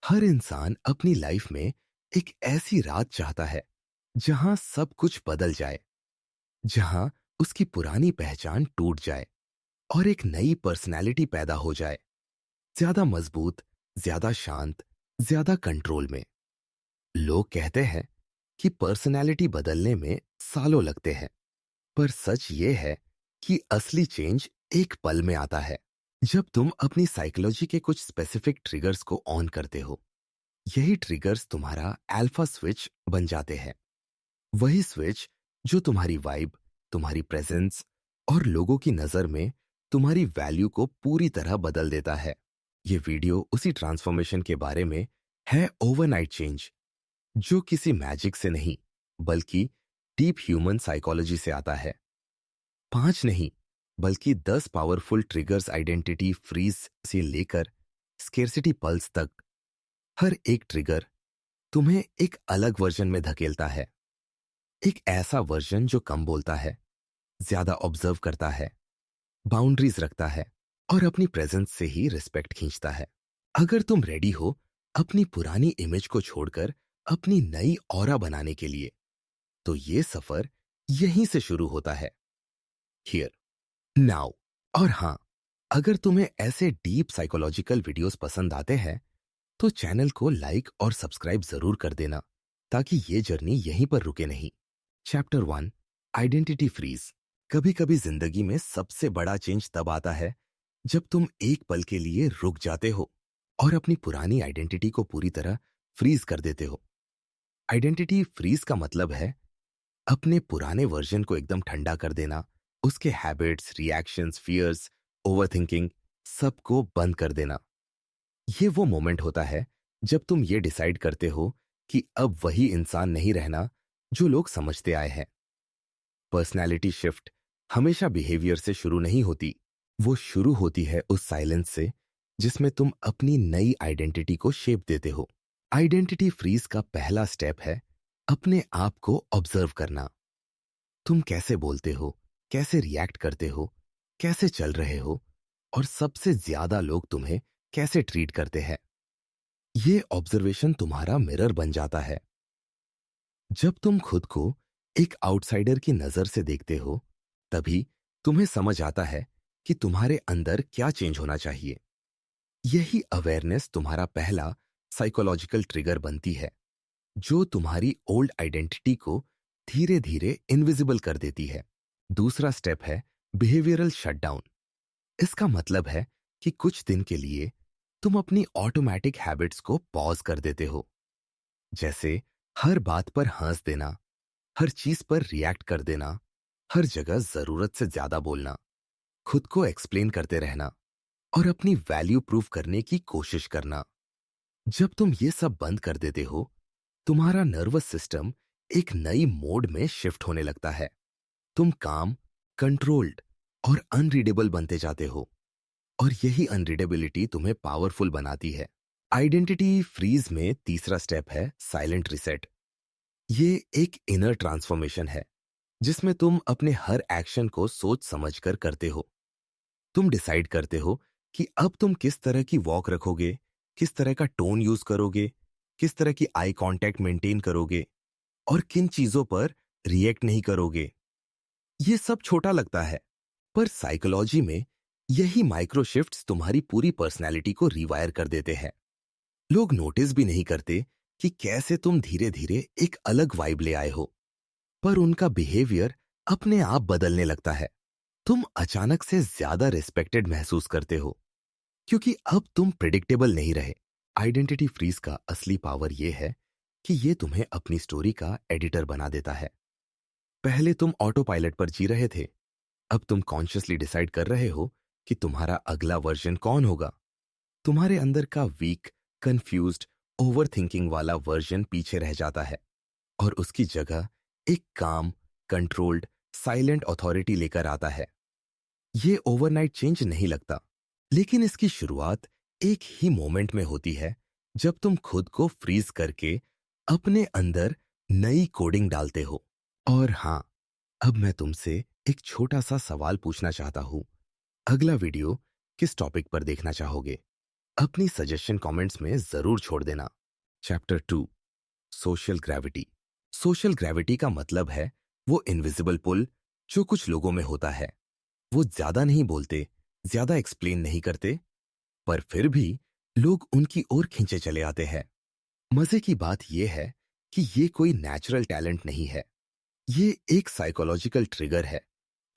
हर इंसान अपनी लाइफ में एक ऐसी रात चाहता है जहां सब कुछ बदल जाए, जहां उसकी पुरानी पहचान टूट जाए और एक नई पर्सनैलिटी पैदा हो जाए। ज्यादा मजबूत, ज्यादा शांत, ज्यादा कंट्रोल में। लोग कहते हैं कि पर्सनैलिटी बदलने में सालों लगते हैं, पर सच ये है कि असली चेंज एक पल में आता है, जब तुम अपनी साइकोलॉजी के कुछ स्पेसिफिक ट्रिगर्स को ऑन करते हो। यही ट्रिगर्स तुम्हारा अल्फा स्विच बन जाते हैं। वही स्विच जो तुम्हारी वाइब, तुम्हारी प्रेजेंस और लोगों की नजर में तुम्हारी वैल्यू को पूरी तरह बदल देता है। ये वीडियो उसी ट्रांसफॉर्मेशन के बारे में है, ओवरनाइट चेंज, जो किसी मैजिक से नहीं बल्कि डीप ह्यूमन साइकोलॉजी से आता है। 5 नहीं बल्कि 10 पावरफुल ट्रिगर्स आइडेंटिटी फ्रीज से लेकर स्केर्सिटी पल्स तक। हर एक ट्रिगर तुम्हें एक अलग वर्जन में धकेलता है। एक ऐसा वर्जन जो कम बोलता है, ज्यादा ऑब्जर्व करता है, बाउंड्रीज रखता है और अपनी प्रेजेंस से ही रिस्पेक्ट खींचता है। अगर तुम रेडी हो अपनी पुरानी इमेज को छोड़कर अपनी नई ऑरा बनाने के लिए, तो ये सफर यहीं से शुरू होता है। Here, now. और हाँ, अगर तुम्हें ऐसे डीप साइकोलॉजिकल वीडियोस पसंद आते हैं तो चैनल को लाइक और सब्सक्राइब जरूर कर देना, ताकि ये जर्नी यहीं पर रुके नहीं। Chapter 1, identity freeze. कभी कभी जिंदगी में सबसे बड़ा चेंज तब आता है जब तुम एक पल के लिए रुक जाते हो और अपनी पुरानी आइडेंटिटी को पूरी तरह फ्रीज कर देते हो। आइडेंटिटी फ्रीज का मतलब है अपने पुराने वर्जन को एकदम ठंडा कर देना, उसके हैबिट्स, रिएक्शंस, फियर्स, ओवरथिंकिंग, सबको बंद कर देना। ये वो मोमेंट होता है जब तुम ये डिसाइड करते हो कि अब वही इंसान नहीं रहना जो लोग समझते आए हैं। पर्सनैलिटी शिफ्ट हमेशा बिहेवियर से शुरू नहीं होती। वो शुरू होती है उस साइलेंस से जिसमें तुम अपनी नई आइडेंटिटी को शेप देते हो। आइडेंटिटी फ्रीज का पहला स्टेप है अपने आप को ऑब्जर्व करना। तुम कैसे बोलते हो, कैसे रिएक्ट करते हो, कैसे चल रहे हो, और सबसे ज्यादा लोग तुम्हें कैसे ट्रीट करते हैं। ये ऑब्जर्वेशन तुम्हारा मिरर बन जाता है। जब तुम खुद को एक आउटसाइडर की नजर से देखते हो, तभी तुम्हें समझ आता है कि तुम्हारे अंदर क्या चेंज होना चाहिए। यही अवेयरनेस तुम्हारा पहला साइकोलॉजिकल ट्रिगर बनती है, जो तुम्हारी ओल्ड आइडेंटिटी को धीरे धीरे इनविजिबल कर देती है। दूसरा स्टेप है बिहेवियरल शटडाउन। इसका मतलब है कि कुछ दिन के लिए तुम अपनी ऑटोमेटिक हैबिट्स को पॉज कर देते हो, जैसे हर बात पर हंस देना, हर चीज पर रिएक्ट कर देना, हर जगह जरूरत से ज्यादा बोलना, खुद को एक्सप्लेन करते रहना और अपनी वैल्यू प्रूव करने की कोशिश करना। जब तुम ये सब बंद कर देते हो, तुम्हारा नर्वस सिस्टम एक नई मोड में शिफ्ट होने लगता है। तुम काम, कंट्रोल्ड और अनरीडेबल बनते जाते हो, और यही अनरीडेबिलिटी तुम्हें पावरफुल बनाती है। आइडेंटिटी फ्रीज में तीसरा स्टेप है साइलेंट रिसेट। ये एक इनर ट्रांसफॉर्मेशन है जिसमें तुम अपने हर एक्शन को सोच समझकर करते हो। तुम डिसाइड करते हो कि अब तुम किस तरह की वॉक रखोगे, किस तरह का टोन यूज करोगे, किस तरह की आई कांटेक्ट मेंटेन करोगे और किन चीजों पर रिएक्ट नहीं करोगे। ये सब छोटा लगता है, पर साइकोलॉजी में यही माइक्रो शिफ्ट्स तुम्हारी पूरी पर्सनैलिटी को रिवायर कर देते हैं। लोग नोटिस भी नहीं करते कि कैसे तुम धीरे धीरे एक अलग वाइब ले आए हो, पर उनका बिहेवियर अपने आप बदलने लगता है। तुम अचानक से ज्यादा रिस्पेक्टेड महसूस करते हो, क्योंकि अब तुम प्रिडिक्टेबल नहीं रहे। आइडेंटिटी फ्रीज का असली पावर यह है कि ये तुम्हें अपनी स्टोरी का एडिटर बना देता है। पहले तुम ऑटो पायलट पर जी रहे थे, अब तुम कॉन्शियसली डिसाइड कर रहे हो कि तुम्हारा अगला वर्जन कौन होगा। तुम्हारे अंदर का वीक, कंफ्यूज्ड, ओवर थिंकिंग वाला वर्जन पीछे रह जाता है और उसकी जगह एक काम, कंट्रोल्ड, साइलेंट अथॉरिटी लेकर आता है। ये ओवरनाइट चेंज नहीं लगता, लेकिन इसकी शुरुआत एक ही मोमेंट में होती है जब तुम खुद को फ्रीज करके अपने अंदर नई कोडिंग डालते हो। और हाँ, अब मैं तुमसे एक छोटा सा सवाल पूछना चाहता हूँ। अगला वीडियो किस टॉपिक पर देखना चाहोगे? अपनी सजेशन कमेंट्स में जरूर छोड़ देना। Chapter 2, social gravity. Social gravity का मतलब है वो इनविजिबल पुल जो कुछ लोगों में होता है। वो ज्यादा नहीं बोलते, ज्यादा एक्सप्लेन नहीं करते, पर फिर भी लोग उनकी ओर खींचे चले आते हैं। मजे की बात यह है कि ये कोई नेचुरल टैलेंट नहीं है। ये एक साइकोलॉजिकल ट्रिगर है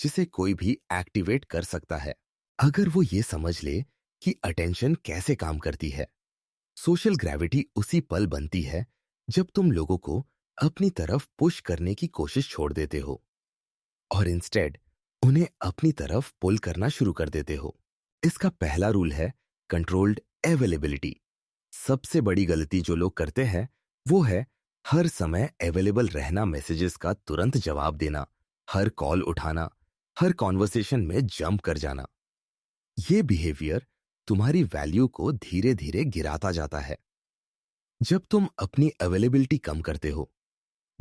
जिसे कोई भी एक्टिवेट कर सकता है, अगर वो ये समझ ले कि अटेंशन कैसे काम करती है। सोशल ग्रेविटी उसी पल बनती है जब तुम लोगों को अपनी तरफ पुश करने की कोशिश छोड़ देते हो और इंस्टेड उन्हें अपनी तरफ पुल करना शुरू कर देते हो। इसका पहला रूल है कंट्रोल्ड अवेलेबिलिटी। सबसे बड़ी गलती जो लोग करते हैं वो है हर समय अवेलेबल रहना, मैसेजेस का तुरंत जवाब देना, हर कॉल उठाना, हर कॉन्वर्सेशन में जंप कर जाना। ये बिहेवियर तुम्हारी वैल्यू को धीरे धीरे गिराता जाता है। जब तुम अपनी अवेलेबिलिटी कम करते हो,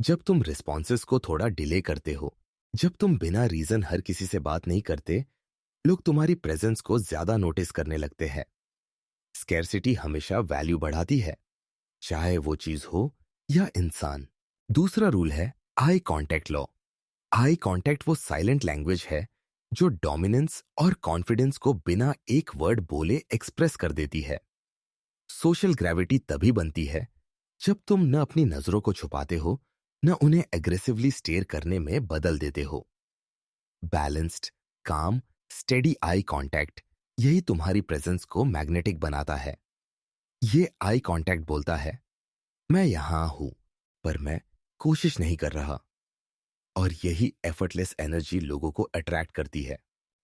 जब तुम रिस्पॉन्सेस को थोड़ा डिले करते हो, जब तुम बिना रीजन हर किसी से बात नहीं करते, लोग तुम्हारी प्रेजेंस को ज्यादा नोटिस करने लगते हैं। स्कैर्सिटी हमेशा वैल्यू बढ़ाती है, चाहे वो चीज हो या इंसान। दूसरा रूल है eye contact law. Eye contact वो साइलेंट लैंग्वेज है जो डोमिनेंस और कॉन्फिडेंस को बिना एक वर्ड बोले एक्सप्रेस कर देती है। सोशल ग्रेविटी तभी बनती है जब तुम न अपनी नजरों को छुपाते हो, न उन्हें एग्रेसिवली स्टेयर करने में बदल देते हो। बैलेंस्ड, काम, स्टेडी आई कांटेक्ट यही तुम्हारी प्रेजेंस को मैग्नेटिक बनाता है। ये आई कांटेक्ट बोलता है, मैं यहां हूं, पर मैं कोशिश नहीं कर रहा। और यही एफर्टलेस एनर्जी लोगों को अट्रैक्ट करती है।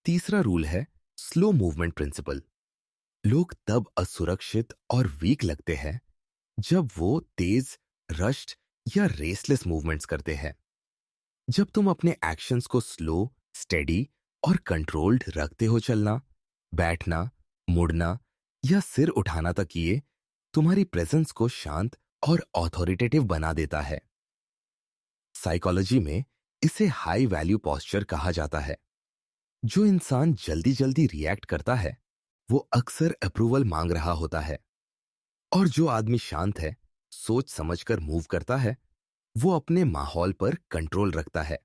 तीसरा रूल है स्लो मूवमेंट प्रिंसिपल। लोग तब असुरक्षित और वीक लगते हैं जब वो तेज, रश्ड या रेसलेस मूवमेंट्स करते हैं। जब तुम अपने एक्शंस को स्लो, स्टेडी और कंट्रोल्ड रखते हो, चलना, बैठना, मुड़ना या सिर उठाना तक ये तुम्हारी प्रेजेंस को शांत और ऑथोरिटेटिव बना देता है। साइकोलॉजी में इसे हाई वैल्यू पोस्चर कहा जाता है। जो इंसान जल्दी जल्दी रिएक्ट करता है वो अक्सर अप्रूवल मांग रहा होता है, और जो आदमी शांत है, सोच समझकर मूव करता है, वो अपने माहौल पर कंट्रोल रखता है।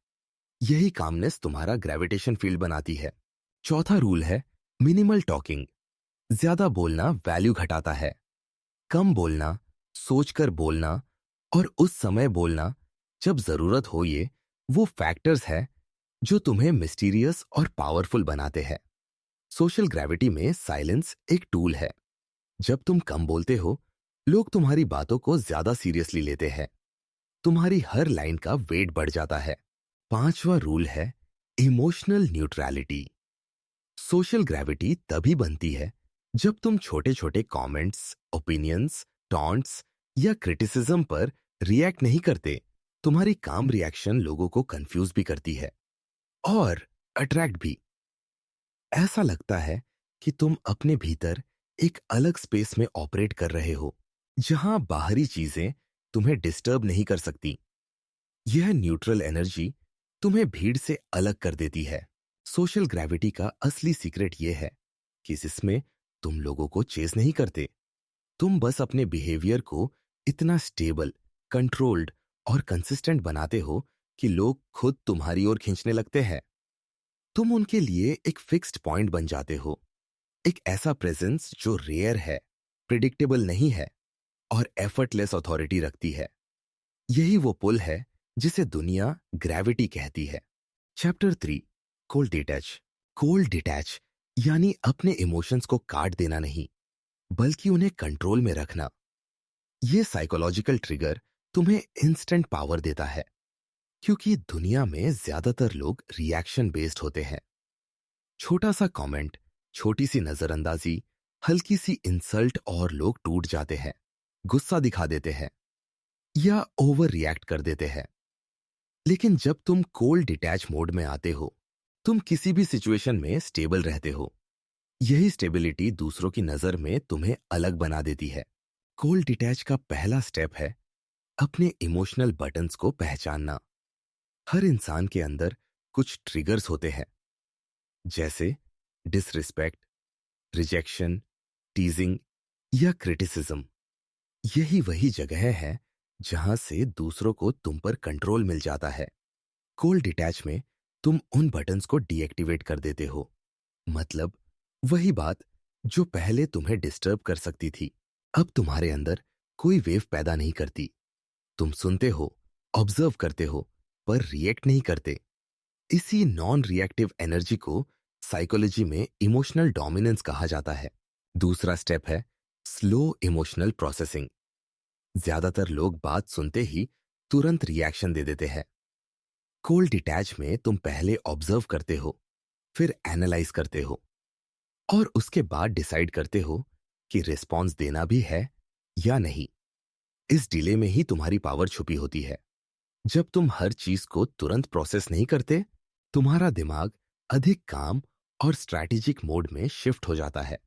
यही कामनेस तुम्हारा ग्रेविटेशन फील्ड बनाती है। चौथा रूल है मिनिमल टॉकिंग। ज्यादा बोलना वैल्यू घटाता है। कम बोलना, सोचकर बोलना और उस समय बोलना जब जरूरत हो, ये वो फैक्टर्स हैं जो तुम्हें मिस्टीरियस और पावरफुल बनाते हैं। सोशल ग्रेविटी में साइलेंस एक टूल है। जब तुम कम बोलते हो, लोग तुम्हारी बातों को ज्यादा सीरियसली लेते हैं। तुम्हारी हर लाइन का वेट बढ़ जाता है। पांचवा रूल है इमोशनल न्यूट्रलिटी। सोशल ग्रेविटी तभी बनती है जब तुम छोटे छोटे कमेंट्स, ओपिनियंस, टॉन्ट्स या क्रिटिसिज्म पर रिएक्ट नहीं करते। तुम्हारी काम रिएक्शन लोगों को कंफ्यूज भी करती है और अट्रैक्ट भी। ऐसा लगता है कि तुम अपने भीतर एक अलग स्पेस में ऑपरेट कर रहे हो, जहां बाहरी चीजें तुम्हें डिस्टर्ब नहीं कर सकती। यह न्यूट्रल एनर्जी तुम्हें भीड़ से अलग कर देती है। सोशल ग्रेविटी का असली सीक्रेट यह है कि इसमें तुम लोगों को चेस नहीं करते। तुम बस अपने बिहेवियर को इतना स्टेबल, कंट्रोल्ड और कंसिस्टेंट बनाते हो कि लोग खुद तुम्हारी ओर खींचने लगते हैं। तुम उनके लिए एक फिक्स्ड पॉइंट बन जाते हो, एक ऐसा प्रेजेंस जो रेयर है, प्रिडिक्टेबल नहीं है और एफर्टलेस अथॉरिटी रखती है। यही वो पुल है जिसे दुनिया ग्रेविटी कहती है। Chapter 3, cold detach. Cold detach यानी अपने इमोशंस को काट देना नहीं, बल्कि उन्हें कंट्रोल में रखना। यह साइकोलॉजिकल ट्रिगर तुम्हें इंस्टेंट पावर देता है, क्योंकि दुनिया में ज्यादातर लोग रिएक्शन बेस्ड होते हैं। छोटा सा कमेंट, छोटी सी नजरअंदाजी, हल्की सी इंसल्ट और लोग टूट जाते हैं, गुस्सा दिखा देते हैं या ओवर रिएक्ट कर देते हैं। लेकिन जब तुम कोल्ड डिटैच मोड में आते हो, तुम किसी भी सिचुएशन में स्टेबल रहते हो। यही स्टेबिलिटी दूसरों की नजर में तुम्हें अलग बना देती है। कोल्ड डिटैच का पहला स्टेप है अपने इमोशनल बटन्स को पहचानना। हर इंसान के अंदर कुछ ट्रिगर्स होते हैं, जैसे डिसरिस्पेक्ट, रिजेक्शन, टीजिंग या क्रिटिसिज्म। यही वही जगह है जहां से दूसरों को तुम पर कंट्रोल मिल जाता है। कोल्ड डिटैच में तुम उन बटन्स को डीएक्टिवेट कर देते हो। मतलब वही बात जो पहले तुम्हें डिस्टर्ब कर सकती थी, अब तुम्हारे अंदर कोई वेव पैदा नहीं करती। तुम सुनते हो, ऑब्जर्व करते हो, पर रिएक्ट नहीं करते। इसी नॉन रिएक्टिव एनर्जी को साइकोलॉजी में इमोशनल डोमिनेंस कहा जाता है। दूसरा स्टेप है स्लो इमोशनल प्रोसेसिंग। ज्यादातर लोग बात सुनते ही तुरंत रिएक्शन दे देते हैं। कोल्ड डिटैच में तुम पहले ऑब्जर्व करते हो, फिर एनालाइज करते हो, और उसके बाद डिसाइड करते हो कि रिस्पॉन्स देना भी है या नहीं। इस डिले में ही तुम्हारी पावर छुपी होती है। जब तुम हर चीज को तुरंत प्रोसेस नहीं करते, तुम्हारा दिमाग अधिक काम और स्ट्रैटेजिक मोड में शिफ्ट हो जाता है।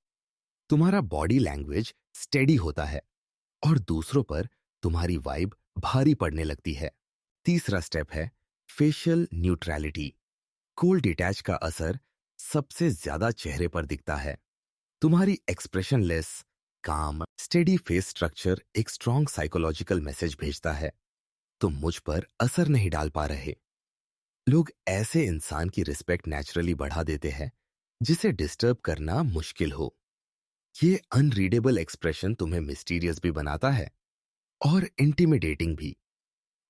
तुम्हारा बॉडी लैंग्वेज स्टेडी होता है और दूसरों पर तुम्हारी वाइब भारी पड़ने लगती है। तीसरा स्टेप है फेशियल न्यूट्रलिटी। कोल्ड डिटैच का असर सबसे ज्यादा चेहरे पर दिखता है। तुम्हारी एक्सप्रेशनलेस, काम, स्टेडी फेस स्ट्रक्चर एक स्ट्रॉन्ग साइकोलॉजिकल मैसेज भेजता है, तुम मुझ पर असर नहीं डाल पा रहे। लोग ऐसे इंसान की रिस्पेक्ट नेचुरली बढ़ा देते हैं जिसे डिस्टर्ब करना मुश्किल हो। ये अनरीडेबल एक्सप्रेशन तुम्हें मिस्टीरियस भी बनाता है और इंटिमिडेटिंग भी।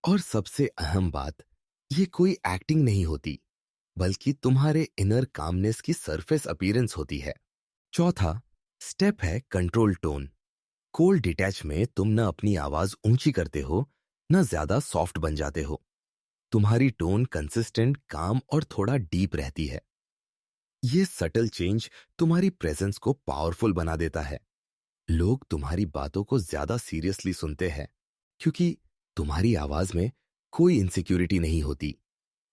और सबसे अहम बात, ये कोई एक्टिंग नहीं होती, बल्कि तुम्हारे इनर कामनेस की सरफेस अपीयरेंस होती है। चौथा स्टेप है कंट्रोल टोन। कोल्ड डिटैच में तुम न अपनी आवाज ऊंची करते हो, न ज्यादा सॉफ्ट बन जाते हो। तुम्हारी टोन कंसिस्टेंट, काम और थोड़ा डीप रहती है। ये सटल चेंज तुम्हारी प्रेजेंस को पावरफुल बना देता है। लोग तुम्हारी बातों को ज्यादा सीरियसली सुनते हैं क्योंकि तुम्हारी आवाज में कोई इनसिक्योरिटी नहीं होती।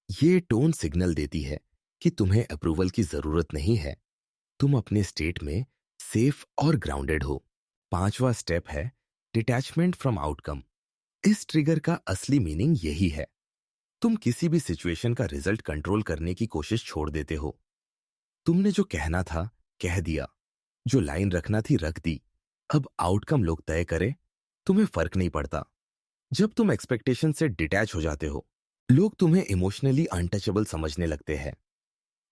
ये टोन सिग्नल देती है कि तुम्हें अप्रूवल की जरूरत नहीं है, तुम अपने स्टेट में सेफ और ग्राउंडेड हो। पांचवा स्टेप है डिटैचमेंट फ्रॉम आउटकम। इस ट्रिगर का असली मीनिंग यही है, तुम किसी भी सिचुएशन का रिजल्ट कंट्रोल करने की कोशिश छोड़ देते हो। तुमने जो कहना था कह दिया, जो लाइन रखना थी रख दी, अब आउटकम लोग तय करें, तुम्हें फर्क नहीं पड़ता। जब तुम एक्सपेक्टेशन से डिटैच हो जाते हो, लोग तुम्हें इमोशनली अनटचेबल समझने लगते हैं।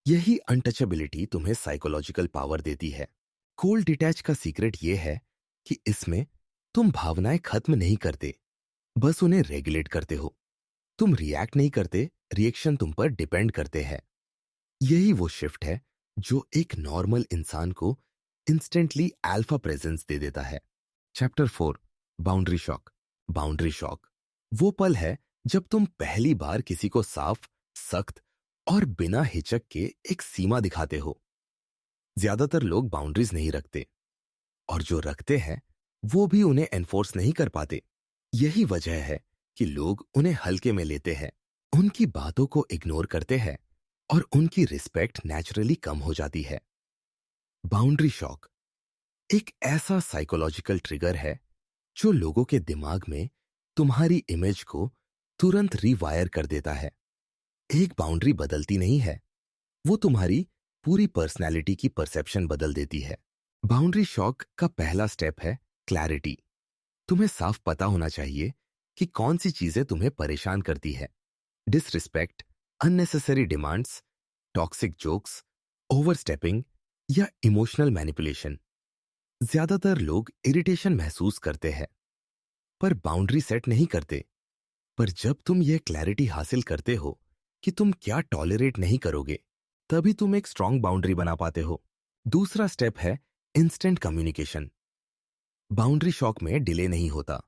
यही अनटचेबिलिटी तुम्हें साइकोलॉजिकल पावर देती है। कोल्ड डिटैच का सीक्रेट यह है कि इसमें तुम भावनाएं खत्म नहीं करते, बस उन्हें रेगुलेट करते हो। तुम रिएक्ट नहीं करते, रिएक्शन तुम पर डिपेंड करते हैं। यही वो शिफ्ट है जो एक नॉर्मल इंसान को इंस्टेंटली अल्फा प्रेजेंस दे देता है। Chapter 4 boundary shock. Boundary shock वो पल है जब तुम पहली बार किसी को साफ, सख्त और बिना हिचक के एक सीमा दिखाते हो। ज्यादातर लोग बाउंड्रीज नहीं रखते, और जो रखते हैं वो भी उन्हें एनफोर्स नहीं कर पाते। यही वजह है कि लोग उन्हें हल्के में लेते हैं, उनकी बातों को इग्नोर करते हैं और उनकी रिस्पेक्ट नेचुरली कम हो जाती है। बाउंड्री शॉक एक ऐसा साइकोलॉजिकल ट्रिगर है जो लोगों के दिमाग में तुम्हारी इमेज को तुरंत रिवायर कर देता है। एक बाउंड्री बदलती नहीं है, वो तुम्हारी पूरी पर्सनैलिटी की परसेप्शन बदल देती है। बाउंड्री शॉक का पहला स्टेप है क्लैरिटी। तुम्हें साफ पता होना चाहिए कि कौन सी चीजें तुम्हें परेशान करती है। Disrespect, unnecessary demands, toxic jokes, overstepping या इमोशनल मैनिपुलेशन। ज्यादातर लोग इरिटेशन महसूस करते हैं पर बाउंड्री सेट नहीं करते। पर जब तुम यह क्लैरिटी हासिल करते हो कि तुम क्या टॉलरेट नहीं करोगे, तभी तुम एक स्ट्रांग बाउंड्री बना पाते हो। दूसरा स्टेप है इंस्टेंट कम्युनिकेशन। बाउंड्री शॉक में डिले नहीं होता।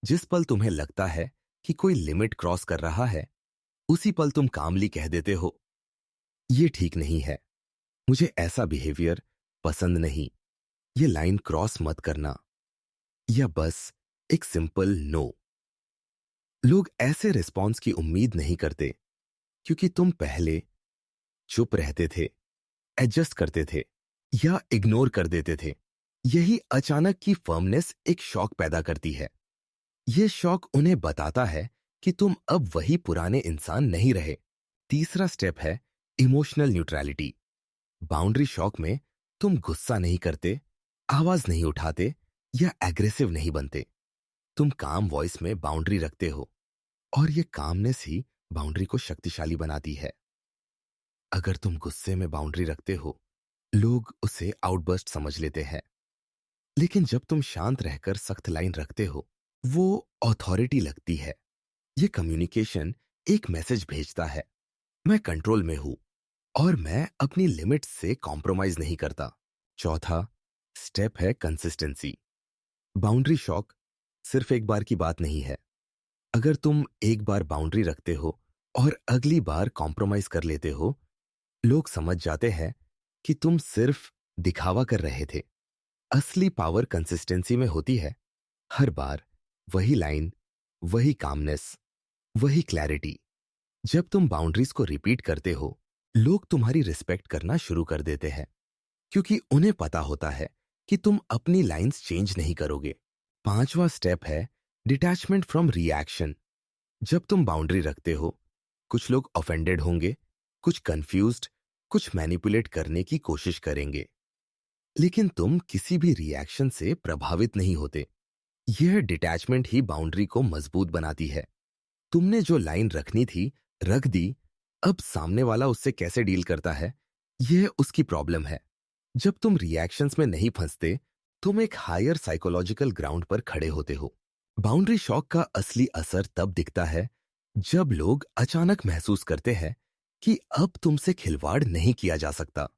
जिस पल तुम्हें लगता है कि कोई लिमिट क्रॉस कर रहा है, उसी पल तुम कामली कह देते हो, ये ठीक नहीं है, मुझे ऐसा बिहेवियर पसंद नहीं, ये लाइन क्रॉस मत करना, या बस एक सिंपल नो। लोग ऐसे रिस्पॉन्स की उम्मीद नहीं करते क्योंकि तुम पहले चुप रहते थे, एडजस्ट करते थे या इग्नोर कर देते थे। यही अचानक की फर्मनेस एक शॉक पैदा करती है। यह शॉक उन्हें बताता है कि तुम अब वही पुराने इंसान नहीं रहे। तीसरा स्टेप है इमोशनल न्यूट्रलिटी। बाउंड्री शॉक में तुम गुस्सा नहीं करते, आवाज नहीं उठाते या एग्रेसिव नहीं बनते। तुम काम वॉइस में बाउंड्री रखते हो, और ये कामनेस ही बाउंड्री को शक्तिशाली बनाती है। अगर तुम गुस्से में बाउंड्री रखते हो, लोग उसे आउटबर्स्ट समझ लेते हैं। लेकिन जब तुम शांत रहकर सख्त लाइन रखते हो, वो अथॉरिटी लगती है। ये कम्युनिकेशन एक मैसेज भेजता है, मैं कंट्रोल में हूं और मैं अपनी लिमिट्स से कॉम्प्रोमाइज नहीं करता। चौथा स्टेप है कंसिस्टेंसी। बाउंड्री शॉक सिर्फ एक बार की बात नहीं है। अगर तुम एक बार बाउंड्री रखते हो और अगली बार कॉम्प्रोमाइज कर लेते हो, लोग समझ जाते हैं कि तुम सिर्फ दिखावा कर रहे थे। असली पावर कंसिस्टेंसी में होती है। हर बार वही लाइन, वही कामनेस, वही क्लैरिटी। जब तुम बाउंड्रीज को रिपीट करते हो, लोग तुम्हारी रिस्पेक्ट करना शुरू कर देते हैं, क्योंकि उन्हें पता होता है कि तुम अपनी लाइंस चेंज नहीं करोगे। पांचवा स्टेप है डिटैचमेंट फ्रॉम रिएक्शन। जब तुम बाउंड्री रखते हो, कुछ लोग ऑफेंडेड होंगे, कुछ कंफ्यूज्ड, कुछ मैनिपुलेट करने की कोशिश करेंगे, लेकिन तुम किसी भी रिएक्शन से प्रभावित नहीं होते। यह डिटैचमेंट ही बाउंड्री को मजबूत बनाती है। तुमने जो लाइन रखनी थी, रख दी। अब सामने वाला उससे कैसे डील करता है, यह उसकी प्रॉब्लम है। जब तुम रिएक्शंस में नहीं फंसते, तुम एक हायर साइकोलॉजिकल ग्राउंड पर खड़े होते हो। बाउंड्री शॉक का असली असर तब दिखता है जब लोग अचानक महसूस करते हैं कि अब तुमसे खिलवाड़ नहीं किया जा सकता।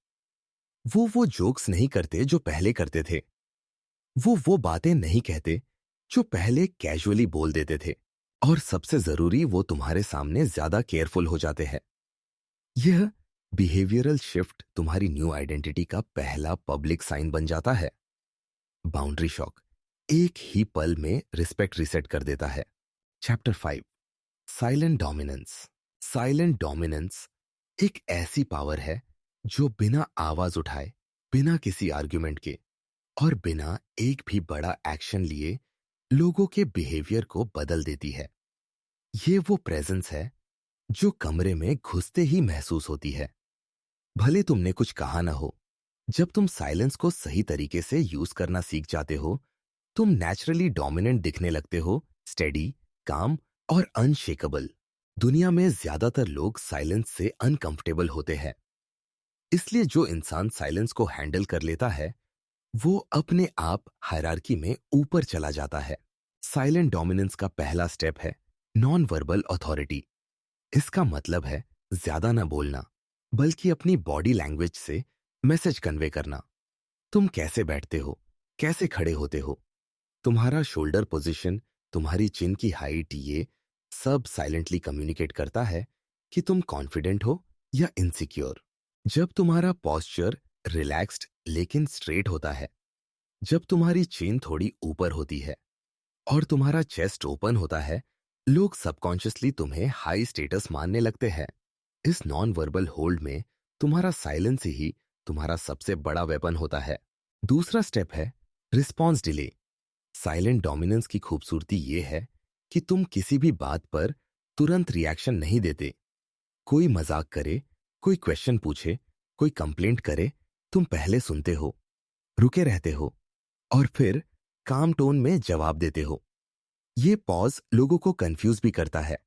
वो जोक्स नहीं करते जो पहले करते थे। वो बातें नहीं कहते जो पहले कैजुअली बोल देते थे। और सबसे जरूरी, वो तुम्हारे सामने ज्यादा केयरफुल हो जाते हैं। यह बिहेवियरल शिफ्ट तुम्हारी न्यू आइडेंटिटी का पहला पब्लिक साइन बन जाता है। बाउंड्री शॉक एक ही पल में रिस्पेक्ट रिसेट कर देता है। Chapter 5, silent dominance. Silent dominance एक ऐसी पावर है जो बिना आवाज उठाए, बिना किसी आर्ग्यूमेंट के और बिना एक भी बड़ा एक्शन लिए लोगों के बिहेवियर को बदल देती है। ये वो प्रेजेंस है जो कमरे में घुसते ही महसूस होती है, भले तुमने कुछ कहा ना हो। जब तुम साइलेंस को सही तरीके से यूज करना सीख जाते हो, तुम नेचुरली डोमिनेंट दिखने लगते हो, स्टेडी, काम और अनशेकेबल। दुनिया में ज्यादातर लोग साइलेंस से अनकंफर्टेबल होते हैं, इसलिए जो इंसान साइलेंस को हैंडल कर लेता है, वो अपने आप हायरार्की में ऊपर चला जाता है। साइलेंट डोमिनेंस का पहला स्टेप है नॉन वर्बल अथॉरिटी। इसका मतलब है ज्यादा ना बोलना, बल्कि अपनी बॉडी लैंग्वेज से मैसेज कन्वे करना। तुम कैसे बैठते हो, कैसे खड़े होते हो, तुम्हारा शोल्डर पोजीशन, तुम्हारी चिन की हाइट, ये सब साइलेंटली कम्युनिकेट करता है कि तुम कॉन्फिडेंट हो या इनसिक्योर। जब तुम्हारा पॉस्चर रिलैक्स्ड लेकिन स्ट्रेट होता है, जब तुम्हारी चिन थोड़ी ऊपर होती है और तुम्हारा चेस्ट ओपन होता है, लोग सबकॉन्शियसली तुम्हें हाई स्टेटस मानने लगते हैं। इस नॉन वर्बल होल्ड में तुम्हारा साइलेंस ही तुम्हारा सबसे बड़ा वेपन होता है। दूसरा स्टेप है रिस्पॉन्स डिले। साइलेंट डोमिनेंस की खूबसूरती ये है कि तुम किसी भी बात पर तुरंत रिएक्शन नहीं देते। कोई मजाक करे, कोई क्वेश्चन पूछे, कोई कंप्लेंट करे, तुम पहले सुनते हो, रुके रहते हो और फिर काम टोन में जवाब देते हो। ये पॉज लोगों को कंफ्यूज भी करता है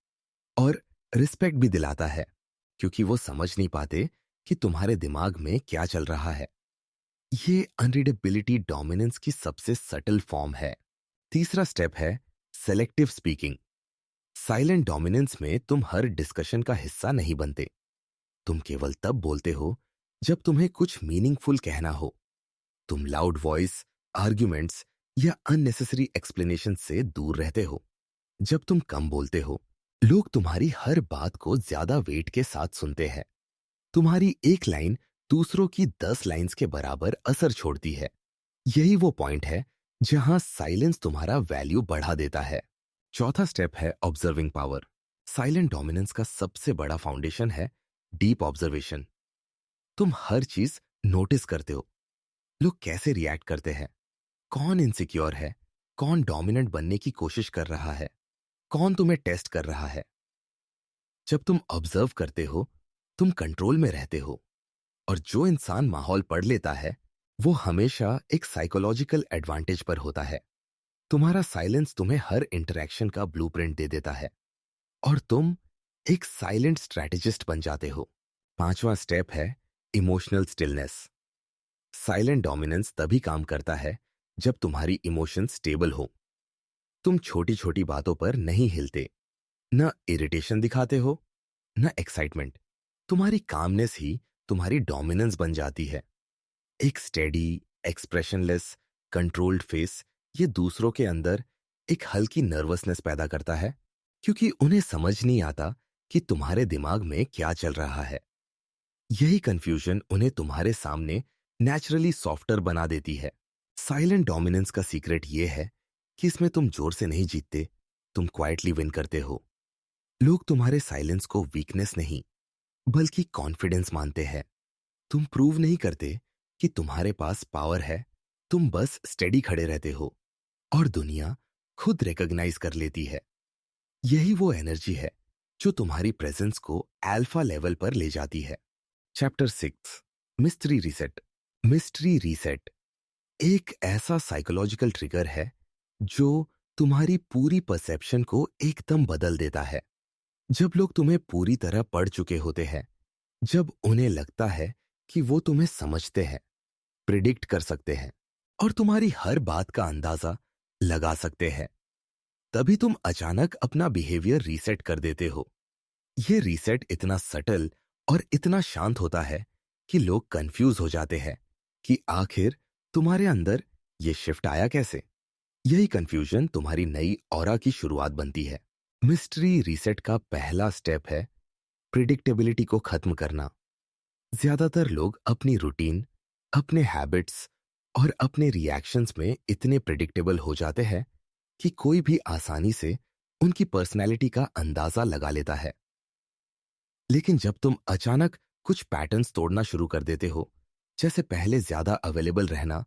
और रिस्पेक्ट भी दिलाता है, क्योंकि वो समझ नहीं पाते कि तुम्हारे दिमाग में क्या चल रहा है। ये अनरीडेबिलिटी डोमिनेंस की सबसे सटल फॉर्म है। तीसरा स्टेप है सेलेक्टिव स्पीकिंग। साइलेंट डोमिनेंस में तुम हर डिस्कशन का हिस्सा नहीं बनते। तुम केवल तब बोलते हो जब तुम्हें कुछ मीनिंगफुल कहना हो। तुम लाउड वॉइस, आर्ग्यूमेंट्स या अननेसेसरी एक्सप्लेनेशन से दूर रहते हो। जब तुम कम बोलते हो, लोग तुम्हारी हर बात को ज्यादा वेट के साथ सुनते हैं। तुम्हारी एक लाइन दूसरों की 10 लाइंस के बराबर असर छोड़ती है। यही वो पॉइंट है जहां साइलेंस तुम्हारा वैल्यू बढ़ा देता है। चौथा स्टेप है ऑब्जर्विंग पावर। साइलेंट डोमिनेंस का सबसे बड़ा फाउंडेशन है डीप ऑब्जर्वेशन। तुम हर चीज नोटिस करते हो। लोग कैसे रिएक्ट करते हैं, कौन इनसिक्योर है, कौन डोमिनेंट बनने की कोशिश कर रहा है, कौन तुम्हें टेस्ट कर रहा है। जब तुम ऑब्जर्व करते हो, तुम कंट्रोल में रहते हो। और जो इंसान माहौल पढ़ लेता है, वो हमेशा एक साइकोलॉजिकल एडवांटेज पर होता है। तुम्हारा साइलेंस तुम्हें हर इंटरैक्शन का ब्लूप्रिंट दे देता है और तुम एक साइलेंट स्ट्रैटेजिस्ट बन जाते हो। पांचवा स्टेप है इमोशनल स्टिलनेस। साइलेंट डोमिनेंस तभी काम करता है जब तुम्हारी इमोशन स्टेबल हो। तुम छोटी छोटी बातों पर नहीं हिलते, न इरिटेशन दिखाते हो, न एक्साइटमेंट। तुम्हारी कामनेस ही तुम्हारी डोमिनेंस बन जाती है। एक स्टेडी, एक्सप्रेशनलेस, कंट्रोल्ड फेस ये दूसरों के अंदर एक हल्की नर्वसनेस पैदा करता है, क्योंकि उन्हें समझ नहीं आता कि तुम्हारे दिमाग में क्या चल रहा है। यही कंफ्यूजन उन्हें तुम्हारे सामने नेचुरली सॉफ्टर बना देती है। साइलेंट डोमिनेंस का सीक्रेट ये है कि इसमें तुम जोर से नहीं जीतते, तुम क्वाइटली विन करते हो। लोग तुम्हारे साइलेंस को वीकनेस नहीं, बल्कि कॉन्फिडेंस मानते हैं। तुम प्रूव नहीं करते कि तुम्हारे पास पावर है, तुम बस स्टेडी खड़े रहते हो और दुनिया खुद रिकॉग्नाइज कर लेती है। यही वो एनर्जी है जो तुम्हारी प्रेजेंस को अल्फा लेवल पर ले जाती है। Chapter 6, mystery reset. Mystery reset एक ऐसा साइकोलॉजिकल ट्रिगर है जो तुम्हारी पूरी परसेप्शन को एकदम बदल देता है। जब लोग तुम्हें पूरी तरह पढ़ चुके होते हैं, जब उन्हें लगता है कि वो तुम्हें समझते हैं, प्रिडिक्ट कर सकते हैं और तुम्हारी हर बात का अंदाजा लगा सकते हैं, तभी तुम अचानक अपना बिहेवियर रीसेट कर देते हो। ये रीसेट इतना सटल और इतना शांत होता है कि लोग कंफ्यूज हो जाते हैं कि आखिर तुम्हारे अंदर ये शिफ्ट आया कैसे। यही कंफ्यूजन तुम्हारी नई ऑरा की शुरुआत बनती है। मिस्ट्री रीसेट का पहला स्टेप है प्रिडिक्टेबिलिटी को खत्म करना। ज्यादातर लोग अपनी रूटीन, अपने हैबिट्स और अपने रिएक्शंस में इतने प्रिडिक्टेबल हो जाते हैं कि कोई भी आसानी से उनकी पर्सनैलिटी का अंदाजा लगा लेता है। लेकिन जब तुम अचानक कुछ पैटर्न्स तोड़ना शुरू कर देते हो, जैसे पहले ज्यादा अवेलेबल रहना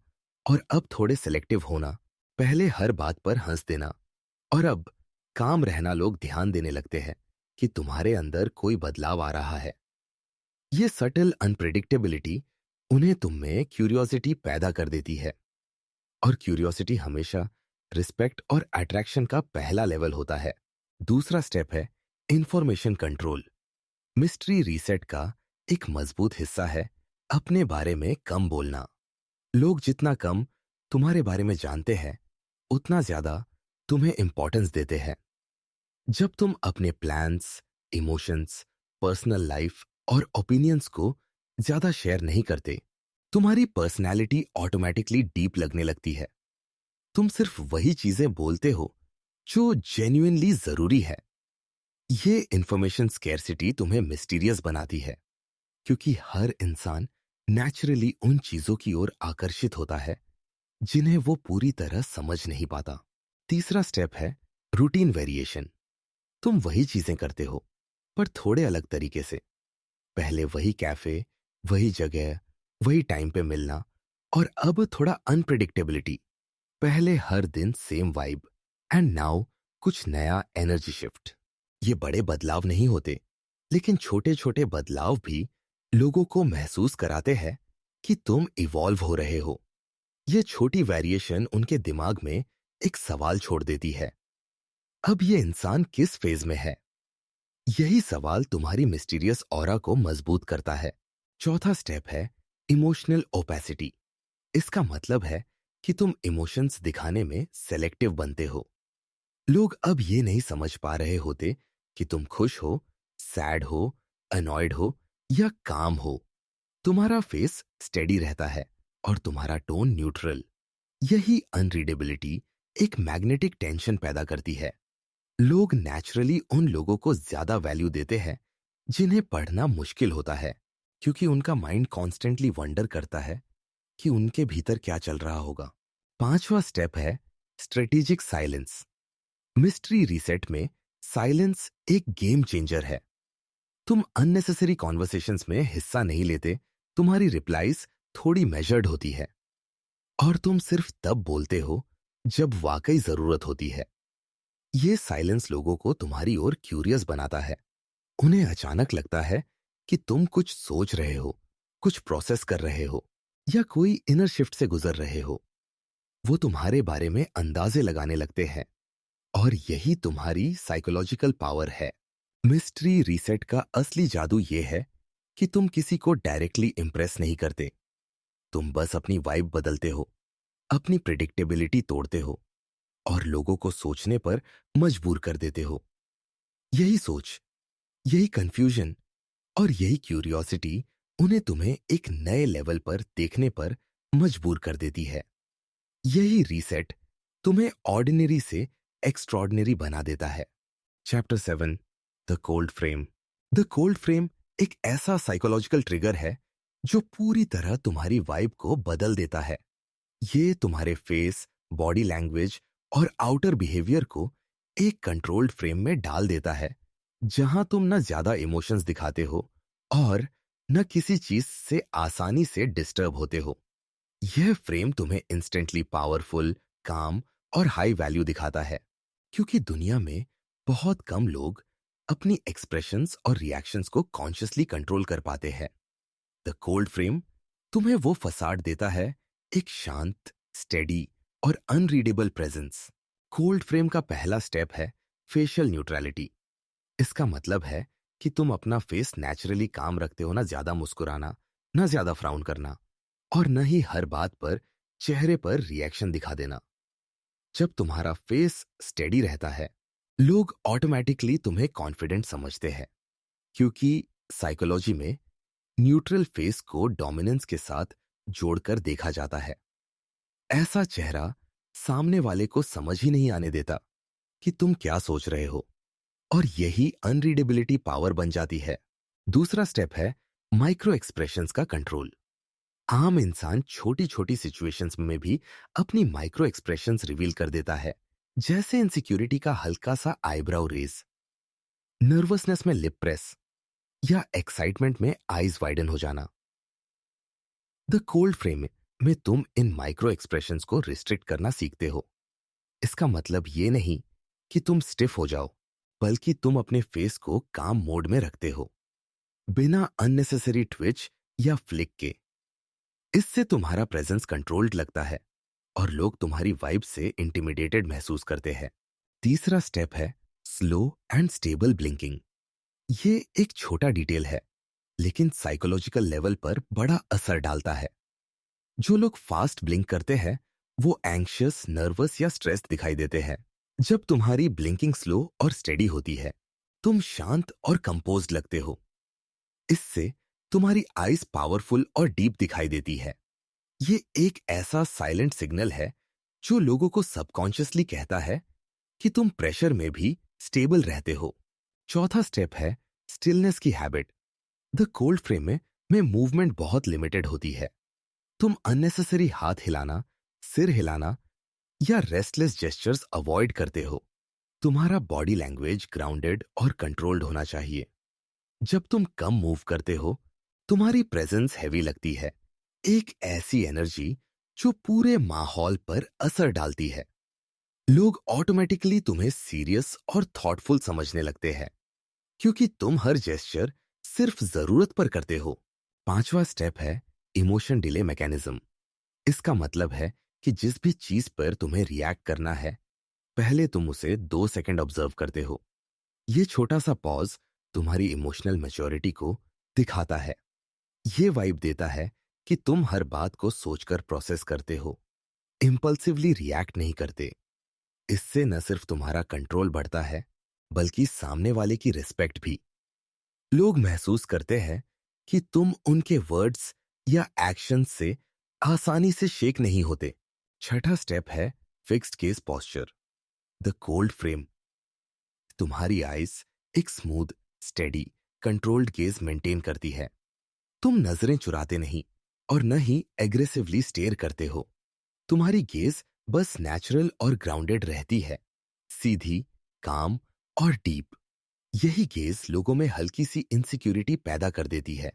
और अब थोड़े सिलेक्टिव होना, पहले हर बात पर हंस देना और अब काम रहना, लोग ध्यान देने लगते हैं कि तुम्हारे अंदर कोई बदलाव आ रहा है। ये सटल अनप्रिडिक्टेबिलिटी उन्हें तुम में क्यूरियोसिटी पैदा कर देती है और क्यूरियोसिटी हमेशा रिस्पेक्ट और अट्रैक्शन का पहला लेवल होता है। दूसरा स्टेप है इंफॉर्मेशन कंट्रोल। मिस्ट्री रीसेट का एक मजबूत हिस्सा है अपने बारे में कम बोलना। लोग जितना कम तुम्हारे बारे में जानते हैं, उतना ज्यादा तुम्हें इंपॉर्टेंस देते हैं। जब तुम अपने प्लान्स, इमोशंस, पर्सनल लाइफ और ओपिनियंस को ज्यादा शेयर नहीं करते, तुम्हारी पर्सनैलिटी ऑटोमेटिकली डीप लगने लगती है। तुम सिर्फ वही चीजें बोलते हो जो जेन्युइनली जरूरी है। ये इंफॉर्मेशन स्केर्सिटी तुम्हें मिस्टीरियस बनाती है, क्योंकि हर इंसान नेचुरली उन चीजों की ओर आकर्षित होता है जिन्हें वो पूरी तरह समझ नहीं पाता। तीसरा स्टेप है रूटीन वेरिएशन। तुम वही चीजें करते हो, पर थोड़े अलग तरीके से। पहले वही कैफे, वही जगह, वही टाइम पे मिलना, और अब थोड़ा अनप्रिडिक्टेबिलिटी। पहले हर दिन सेम वाइब, एंड नाउ कुछ नया एनर्जी शिफ्ट। ये बड़े बदलाव नहीं होते, लेकिन छोटे छोटे बदलाव भी लोगों को महसूस कराते हैं कि तुम इवॉल्व हो रहे हो। ये छोटी वेरिएशन उनके दिमाग में एक सवाल छोड़ देती है, अब ये इंसान किस फेज में है। यही सवाल तुम्हारी मिस्टीरियस ऑरा को मजबूत करता है। चौथा स्टेप है इमोशनल ओपेसिटी। इसका मतलब है कि तुम इमोशंस दिखाने में सेलेक्टिव बनते हो। लोग अब ये नहीं समझ पा रहे होते कि तुम खुश हो, सैड हो, अनॉयड हो या काम हो। तुम्हारा फेस स्टेडी रहता है और तुम्हारा टोन न्यूट्रल। यही अनरीडेबिलिटी एक मैग्नेटिक टेंशन पैदा करती है। लोग नेचुरली उन लोगों को ज्यादा वैल्यू देते हैं जिन्हें पढ़ना मुश्किल होता है, क्योंकि उनका माइंड कॉन्स्टेंटली वंडर करता है कि उनके भीतर क्या चल रहा होगा। पांचवा स्टेप है स्ट्रेटेजिक साइलेंस। मिस्ट्री रीसेट में साइलेंस एक गेम चेंजर है। तुम अननेसेसरी कॉन्वर्सेशंस में हिस्सा नहीं लेते, तुम्हारी रिप्लाईज थोड़ी मेजर्ड होती है और तुम सिर्फ तब बोलते हो जब वाकई जरूरत होती है। ये साइलेंस लोगों को तुम्हारी ओर क्यूरियस बनाता है। उन्हें अचानक लगता है कि तुम कुछ सोच रहे हो, कुछ प्रोसेस कर रहे हो, या कोई इनर शिफ्ट से गुजर रहे हो, वो तुम्हारे बारे में अंदाजे लगाने लगते हैं। और यही तुम्हारी साइकोलॉजिकल पावर है। मिस्ट्री रीसेट का असली जादू ये है कि तुम किसी को डायरेक्टली इंप्रेस नहीं करते। तुम बस अपनी वाइब बदलते हो, अपनी प्रिडिक्टेबिलिटी तोड़ते हो और लोगों को सोचने पर मजबूर कर देते हो। यही सोच, यही कंफ्यूजन और यही क्यूरियोसिटी उन्हें तुम्हें एक नए लेवल पर देखने पर मजबूर कर देती है। यही रीसेट तुम्हें ऑर्डिनरी से एक्स्ट्रॉर्डिनरी बना देता है। Chapter 7, the cold frame. The cold frame एक ऐसा साइकोलॉजिकल ट्रिगर है जो पूरी तरह तुम्हारी वाइब को बदल देता है। ये तुम्हारे फेस, बॉडी लैंग्वेज और आउटर बिहेवियर को एक कंट्रोल्ड फ्रेम में डाल देता है, जहां तुम न ज्यादा इमोशंस दिखाते हो और न किसी चीज से आसानी से डिस्टर्ब होते हो। यह फ्रेम तुम्हें इंस्टेंटली पावरफुल, काम और हाई वैल्यू दिखाता है, क्योंकि दुनिया में बहुत कम लोग अपनी एक्सप्रेशंस और रिएक्शंस को कॉन्शियसली कंट्रोल कर पाते हैं। द कोल्ड फ्रेम तुम्हें वो फसाड देता है, एक शांत, स्टेडी और अनरीडेबल प्रेजेंस। कोल्ड फ्रेम का पहला स्टेप है फेशियल न्यूट्रलिटी। इसका मतलब है कि तुम अपना फेस नेचुरली काम रखते हो, ना ज्यादा मुस्कुराना, ना ज्यादा फ्राउन करना और न ही हर बात पर चेहरे पर रिएक्शन दिखा देना। जब तुम्हारा फेस स्टेडी रहता है, लोग ऑटोमेटिकली तुम्हें कॉन्फिडेंट समझते हैं, क्योंकि साइकोलॉजी में न्यूट्रल फेस को डोमिनेंस के साथ जोड़कर देखा जाता है। ऐसा चेहरा सामने वाले को समझ ही नहीं आने देता कि तुम क्या सोच रहे हो, और यही अनरीडेबिलिटी पावर बन जाती है। दूसरा स्टेप है माइक्रो एक्सप्रेशंस का कंट्रोल। आम इंसान छोटी छोटी सिचुएशंस में भी अपनी माइक्रो एक्सप्रेशंस रिवील कर देता है, जैसे इनसिक्योरिटी का हल्का सा आईब्राउ रेज, नर्वसनेस में लिप प्रेस या एक्साइटमेंट में आईज वाइडन हो जाना। द कोल्ड फ्रेम में तुम इन माइक्रो एक्सप्रेशंस को रिस्ट्रिक्ट करना सीखते हो। इसका मतलब ये नहीं कि तुम स्टिफ हो जाओ, बल्कि तुम अपने फेस को काम मोड में रखते हो, बिना अननेसेसरी ट्विच या फ्लिक के। इससे तुम्हारा प्रेजेंस कंट्रोल्ड लगता है और लोग तुम्हारी वाइब से इंटिमिडेटेड महसूस करते हैं। तीसरा स्टेप है स्लो एंड स्टेबल ब्लिंकिंग। ये एक छोटा डिटेल है, लेकिन साइकोलॉजिकल लेवल पर बड़ा असर डालता है। जो लोग फास्ट ब्लिंक करते हैं, वो एंग्शियस, नर्वस या स्ट्रेस्ड दिखाई देते हैं। जब तुम्हारी ब्लिंकिंग स्लो और स्टेडी होती है, तुम शांत और कंपोज्ड लगते हो। इससे तुम्हारी आईज पावरफुल और डीप दिखाई देती है। ये एक ऐसा साइलेंट सिग्नल है जो लोगों को सबकॉन्शियसली कहता है कि तुम प्रेशर में भी स्टेबल रहते हो। चौथा स्टेप है स्टिलनेस की हैबिट। द कोल्ड फ्रेम में मूवमेंट बहुत लिमिटेड होती है। तुम अननेसेसरी हाथ हिलाना, सिर हिलाना या रेस्टलेस जेस्चर्स अवॉइड करते हो। तुम्हारा बॉडी लैंग्वेज ग्राउंडेड और कंट्रोल्ड होना चाहिए। जब तुम कम मूव करते हो, तुम्हारी प्रेजेंस हैवी लगती है, एक ऐसी एनर्जी जो पूरे माहौल पर असर डालती है। लोग ऑटोमेटिकली तुम्हें सीरियस और थॉटफुल समझने लगते हैं, क्योंकि तुम हर जेस्चर सिर्फ जरूरत पर करते हो। पांचवा स्टेप है इमोशन डिले मैकेनिज्म। इसका मतलब है कि जिस भी चीज पर तुम्हें रिएक्ट करना है, पहले तुम उसे 2 सेकंड ऑब्जर्व करते हो। ये छोटा सा पॉज तुम्हारी इमोशनल मैच्योरिटी को दिखाता है। ये वाइब देता है कि तुम हर बात को सोचकर प्रोसेस करते हो, इम्पल्सिवली रिएक्ट नहीं करते। इससे न सिर्फ तुम्हारा कंट्रोल बढ़ता है, बल्कि सामने वाले की रिस्पेक्ट भी। लोग महसूस करते हैं कि तुम उनके वर्ड्स या एक्शंस से आसानी से शेक नहीं होते। छठा स्टेप है fixed gaze posture. The cold frame तुम्हारी आईज एक smooth, steady, controlled gaze maintain करती है। तुम नजरें चुराते नहीं और न ही एग्रेसिवली स्टेयर करते हो। तुम्हारी गेज बस नेचुरल और ग्राउंडेड रहती है, सीधी, काम और डीप। यही गेज लोगों में हल्की सी इनसिक्योरिटी पैदा कर देती है,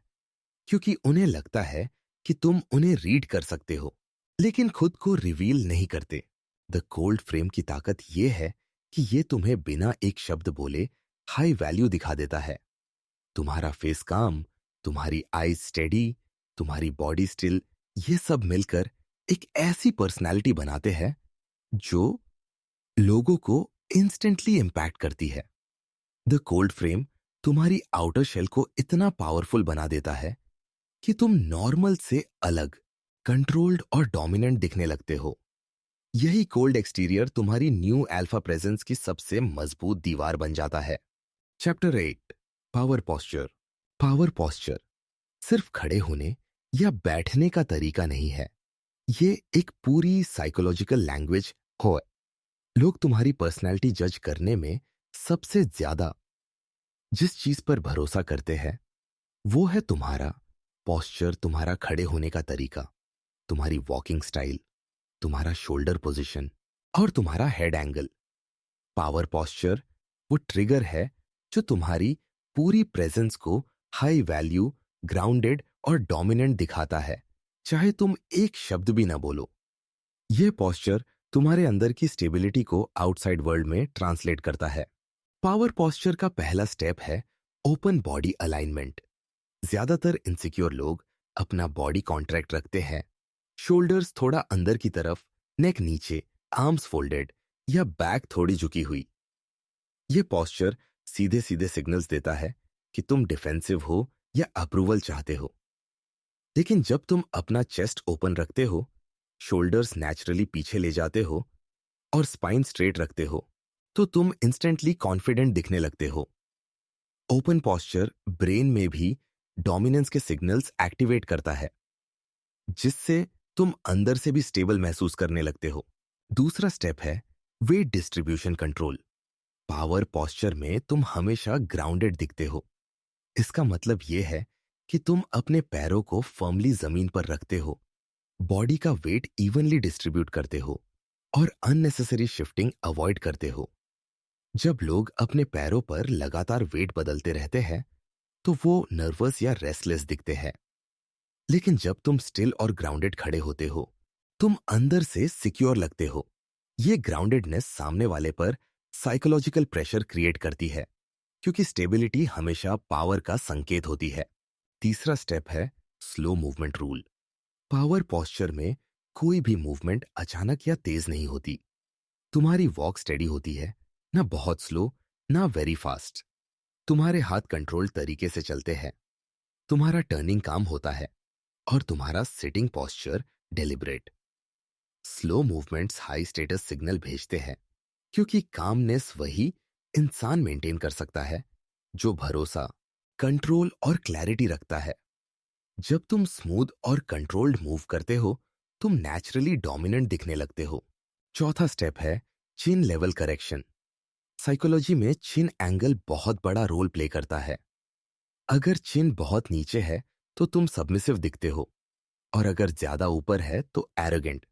क्योंकि उन्हें लगता है कि तुम उन्हें रीड कर सकते हो, लेकिन खुद को रिवील नहीं करते। द कोल्ड फ्रेम की ताकत यह है कि ये तुम्हें बिना एक शब्द बोले हाई वैल्यू दिखा देता है। तुम्हारा फेस काम, तुम्हारी आईज स्टेडी, तुम्हारी बॉडी स्टिल, ये सब मिलकर एक ऐसी पर्सनालिटी बनाते हैं जो लोगों को इंस्टेंटली इम्पैक्ट करती है। द कोल्ड फ्रेम तुम्हारी आउटर शेल को इतना पावरफुल बना देता है कि तुम नॉर्मल से अलग, कंट्रोल्ड और डोमिनेंट दिखने लगते हो। यही कोल्ड एक्सटीरियर तुम्हारी न्यू अल्फा प्रेजेंस की सबसे मजबूत दीवार बन जाता है। Chapter 8, power posture. Power posture सिर्फ खड़े होने या बैठने का तरीका नहीं है, ये एक पूरी साइकोलॉजिकल लैंग्वेज हो। लोग तुम्हारी पर्सनैलिटी जज करने में सबसे ज्यादा जिस चीज पर भरोसा करते हैं वो है तुम्हारा पॉस्चर, तुम्हारा खड़े होने का तरीका, तुम्हारी वॉकिंग स्टाइल, तुम्हारा शोल्डर पोजीशन और तुम्हारा हेड एंगल। पावर पॉस्चर वो ट्रिगर है जो तुम्हारी पूरी प्रेजेंस को हाई वैल्यू, ग्राउंडेड और डोमिनेंट दिखाता है, चाहे तुम एक शब्द भी ना बोलो। यह पॉस्चर तुम्हारे अंदर की स्टेबिलिटी को आउटसाइड वर्ल्ड में ट्रांसलेट करता है। पावर पॉस्चर का पहला स्टेप है ओपन बॉडी अलाइनमेंट। ज्यादातर इनसिक्योर लोग अपना बॉडी कॉन्ट्रैक्ट रखते हैं, शोल्डर्स थोड़ा अंदर की तरफ, नेक नीचे, आर्म्स फोल्डेड या बैक थोड़ी झुकी हुई। ये पॉस्चर सीधे सीधे सिग्नल्स देता है कि तुम डिफेंसिव हो या अप्रूवल चाहते हो। लेकिन जब तुम अपना चेस्ट ओपन रखते हो, शोल्डर्स नेचुरली पीछे ले जाते हो और स्पाइन स्ट्रेट रखते हो, तो तुम इंस्टेंटली कॉन्फिडेंट दिखने लगते हो। ओपन पॉस्चर ब्रेन में भी डोमिनेंस के सिग्नल्स एक्टिवेट करता है, जिससे तुम अंदर से भी स्टेबल महसूस करने लगते हो। दूसरा स्टेप है weight distribution control. Power posture में तुम हमेशा ग्राउंडेड दिखते हो। इसका मतलब यह है कि तुम अपने पैरों को फर्मली जमीन पर रखते हो, बॉडी का वेट इवनली डिस्ट्रीब्यूट करते हो और अननेसेसरी शिफ्टिंग अवॉइड करते हो। जब लोग अपने पैरों पर लगातार वेट बदलते रहते हैं तो वो नर्वस या रेस्टलेस दिखते हैं। लेकिन जब तुम स्टिल और ग्राउंडेड खड़े होते हो, तुम अंदर से सिक्योर लगते हो। ये ग्राउंडेडनेस सामने वाले पर साइकोलॉजिकल प्रेशर क्रिएट करती है, क्योंकि स्टेबिलिटी हमेशा पावर का संकेत होती है। तीसरा स्टेप है slow movement rule. Power posture में कोई भी मूवमेंट अचानक या तेज नहीं होती। तुम्हारी वॉक स्टेडी होती है, ना बहुत स्लो ना वेरी फास्ट। तुम्हारे हाथ कंट्रोल्ड तरीके से चलते हैं, तुम्हारा टर्निंग काम होता है और तुम्हारा sitting posture deliberate. Slow movements high status signal भेजते हैं, क्योंकि कामनेस वही इंसान मेंटेन कर सकता है जो भरोसा, कंट्रोल और क्लैरिटी रखता है। जब तुम स्मूथ और कंट्रोल्ड मूव करते हो, तुम नेचुरली डोमिनेंट दिखने लगते हो। चौथा स्टेप है चिन लेवल करेक्शन। साइकोलॉजी में चिन एंगल बहुत बड़ा रोल प्ले करता है। अगर चिन बहुत नीचे है तो तुम सबमिसिव दिखते हो, और अगर ज्यादा ऊपर है तो एरोगेंट।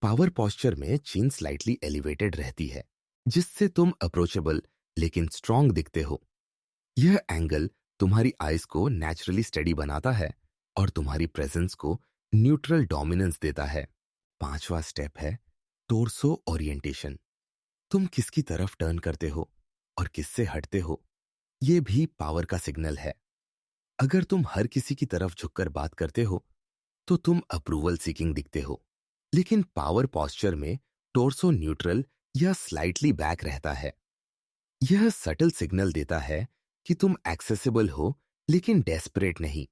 पावर पॉस्चर में चिन स्लाइटली एलिवेटेड रहती है, जिससे तुम अप्रोचेबल लेकिन स्ट्रांग दिखते हो। यह एंगल तुम्हारी आईज को नेचुरली स्टेडी बनाता है और तुम्हारी प्रेजेंस को न्यूट्रल डोमिनेंस देता है। पांचवा स्टेप है टोर्सो ओरिएंटेशन। तुम किसकी तरफ टर्न करते हो और किससे हटते हो, यह भी पावर का सिग्नल है। अगर तुम हर किसी की तरफ झुककर बात करते हो तो तुम अप्रूवल सीकिंग दिखते हो। लेकिन पावर पॉस्चर में टोर्सो न्यूट्रल या स्लाइटली बैक रहता है। यह सटल सिग्नल देता है कि तुम एक्सेसिबल हो लेकिन डेस्परेट नहीं।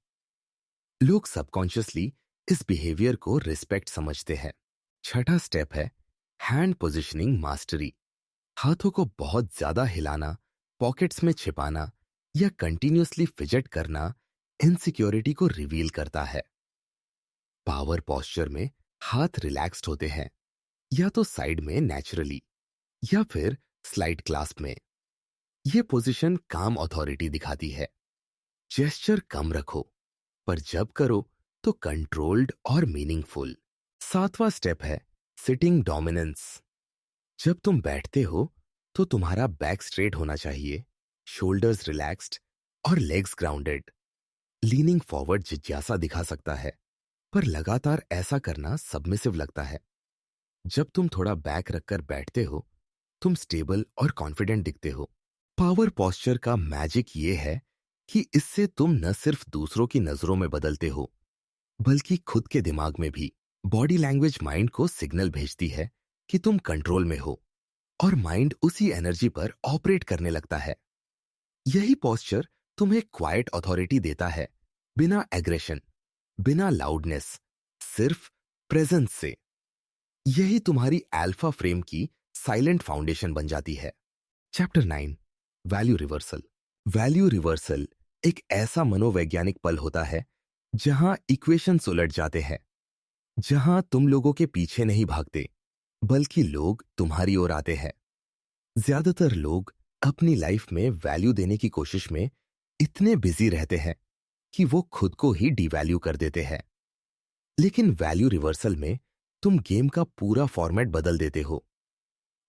लोग सबकॉन्शियसली इस बिहेवियर को रिस्पेक्ट समझते हैं। छठा स्टेप है हैंड पोजिशनिंग मास्टरी। हाथों को बहुत ज्यादा हिलाना, पॉकेट्स में छिपाना या कंटिन्यूअसली फिजेट करना इनसिक्योरिटी को रिवील करता है। पावर पॉस्चर में हाथ रिलैक्स्ड होते हैं, या तो साइड में नेचुरली या फिर स्लाइड क्लास्प में। यह पोजीशन काम अथॉरिटी दिखाती है। जेस्चर कम रखो, पर जब करो तो कंट्रोल्ड और मीनिंगफुल। सातवां स्टेप है सिटिंग डोमिनेंस। जब तुम बैठते हो तो तुम्हारा बैक स्ट्रेट होना चाहिए, शोल्डर्स रिलैक्स्ड और लेग्स ग्राउंडेड। लीनिंग फॉरवर्ड जिज्ञासा दिखा सकता है, पर लगातार ऐसा करना सबमिसिव लगता है। जब तुम थोड़ा बैक रखकर बैठते हो, तुम स्टेबल और कॉन्फिडेंट दिखते हो। पावर पॉस्चर का मैजिक ये है कि इससे तुम न सिर्फ दूसरों की नजरों में बदलते हो, बल्कि खुद के दिमाग में भी। बॉडी लैंग्वेज माइंड को सिग्नल भेजती है कि तुम कंट्रोल में हो, और माइंड उसी एनर्जी पर ऑपरेट करने लगता है। यही पोस्चर तुम्हें क्वाइट अथॉरिटी देता है, बिना एग्रेशन, बिना लाउडनेस, सिर्फ प्रेजेंस से। यही तुम्हारी अल्फा फ्रेम की साइलेंट फाउंडेशन बन जाती है। Chapter 9, value reversal. Value reversal एक ऐसा मनोवैज्ञानिक पल होता है जहां इक्वेशंस उलट जाते हैं, जहां तुम लोगों के पीछे नहीं भागते, बल्कि लोग तुम्हारी ओर आते हैं। ज्यादातर लोग अपनी लाइफ में वैल्यू देने की कोशिश में इतने बिजी रहते हैं कि वो खुद को ही डिवैल्यू कर देते हैं। लेकिन वैल्यू रिवर्सल में तुम गेम का पूरा फॉर्मेट बदल देते हो।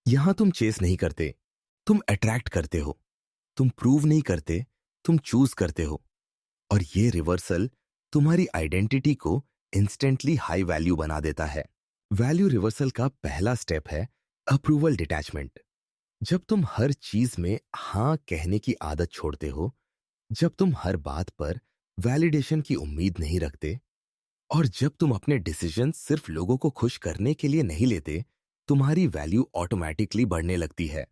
यहां तुम चेस नहीं करते, तुम अट्रैक्ट करते हो। तुम प्रूव नहीं करते, तुम चूज करते हो। और ये रिवर्सल तुम्हारी आइडेंटिटी को इंस्टेंटली हाई वैल्यू बना देता है। वैल्यू रिवर्सल का पहला स्टेप है अप्रूवल डिटैचमेंट। जब तुम हर चीज में हां कहने की आदत छोड़ते हो, जब तुम हर बात पर वैलिडेशन की उम्मीद नहीं रखते, और जब तुम अपने डिसीजन सिर्फ लोगों को खुश करने के लिए नहीं लेते, तुम्हारी वैल्यू ऑटोमेटिकली बढ़ने लगती है।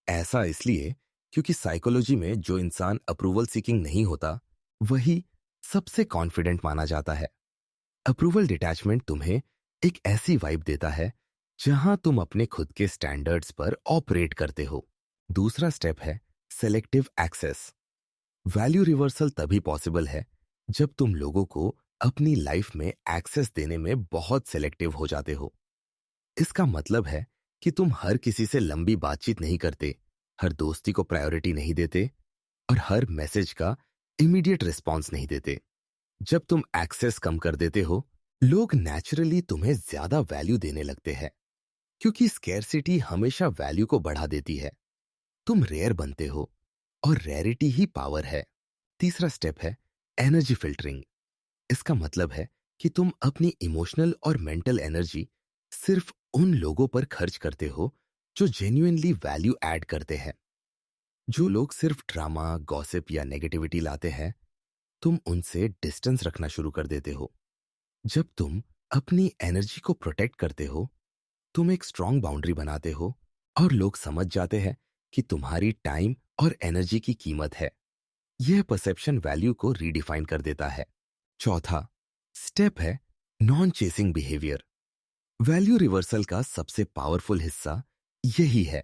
ऐसा इसलिए क्योंकि साइकोलॉजी में जो इंसान अप्रूवल सीकिंग नहीं होता, वही सबसे कॉन्फिडेंट माना जाता है। अप्रूवल डिटैचमेंट तुम्हें एक ऐसी वाइब देता है जहां तुम अपने खुद के स्टैंडर्ड्स पर ऑपरेट करते हो। दूसरा स्टेप है सेलेक्टिव एक्सेस। वैल्यू रिवर्सल तभी पॉसिबल है जब तुम लोगों को अपनी लाइफ में एक्सेस देने में बहुत सेलेक्टिव हो जाते हो। इसका मतलब है कि तुम हर किसी से लंबी बातचीत नहीं करते, हर दोस्ती को प्रायोरिटी नहीं देते, और हर मैसेज का इमीडिएट रिस्पॉन्स नहीं देते। जब तुम एक्सेस कम कर देते हो, लोग नेचुरली तुम्हें ज्यादा वैल्यू देने लगते हैं, क्योंकि स्कैरसिटी हमेशा वैल्यू को बढ़ा देती है। तुम रेयर बनते हो, और रेयरिटी ही पावर है। तीसरा स्टेप है एनर्जी फिल्टरिंग। इसका मतलब है कि तुम अपनी इमोशनल और मेंटल एनर्जी सिर्फ उन लोगों पर खर्च करते हो जो जेन्युइनली वैल्यू ऐड करते हैं। जो लोग सिर्फ ड्रामा, गॉसिप या नेगेटिविटी लाते हैं, तुम उनसे डिस्टेंस रखना शुरू कर देते हो। जब तुम अपनी एनर्जी को प्रोटेक्ट करते हो, तुम एक स्ट्रांग बाउंड्री बनाते हो, और लोग समझ जाते हैं कि तुम्हारी टाइम और एनर्जी की कीमत है। यह परसेप्शन वैल्यू को रीडिफाइन कर देता है। चौथा स्टेप है non chasing behaviour. Value reversal का सबसे पावरफुल हिस्सा यही है।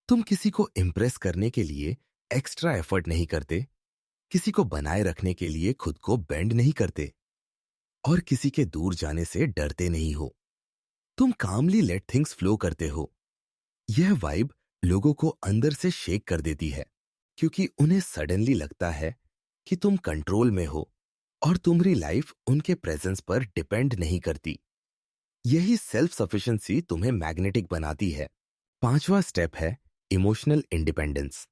तुम किसी को इम्प्रेस करने के लिए एक्स्ट्रा एफर्ट नहीं करते, किसी को बनाए रखने के लिए खुद को बेंड नहीं करते, और किसी के दूर जाने से डरते नहीं हो। तुम कामली लेट थिंग्स फ्लो करते हो। यह वाइब लोगों को अंदर से शेक कर देती है, क्योंकि उन्हें सडनली लगता है कि तुम कंट्रोल में हो, और तुम्हारी लाइफ उनके प्रेजेंस पर डिपेंड नहीं करती। यही सेल्फ सफिशिएंसी तुम्हें मैग्नेटिक बनाती है। पांचवा स्टेप है इमोशनल इंडिपेंडेंस।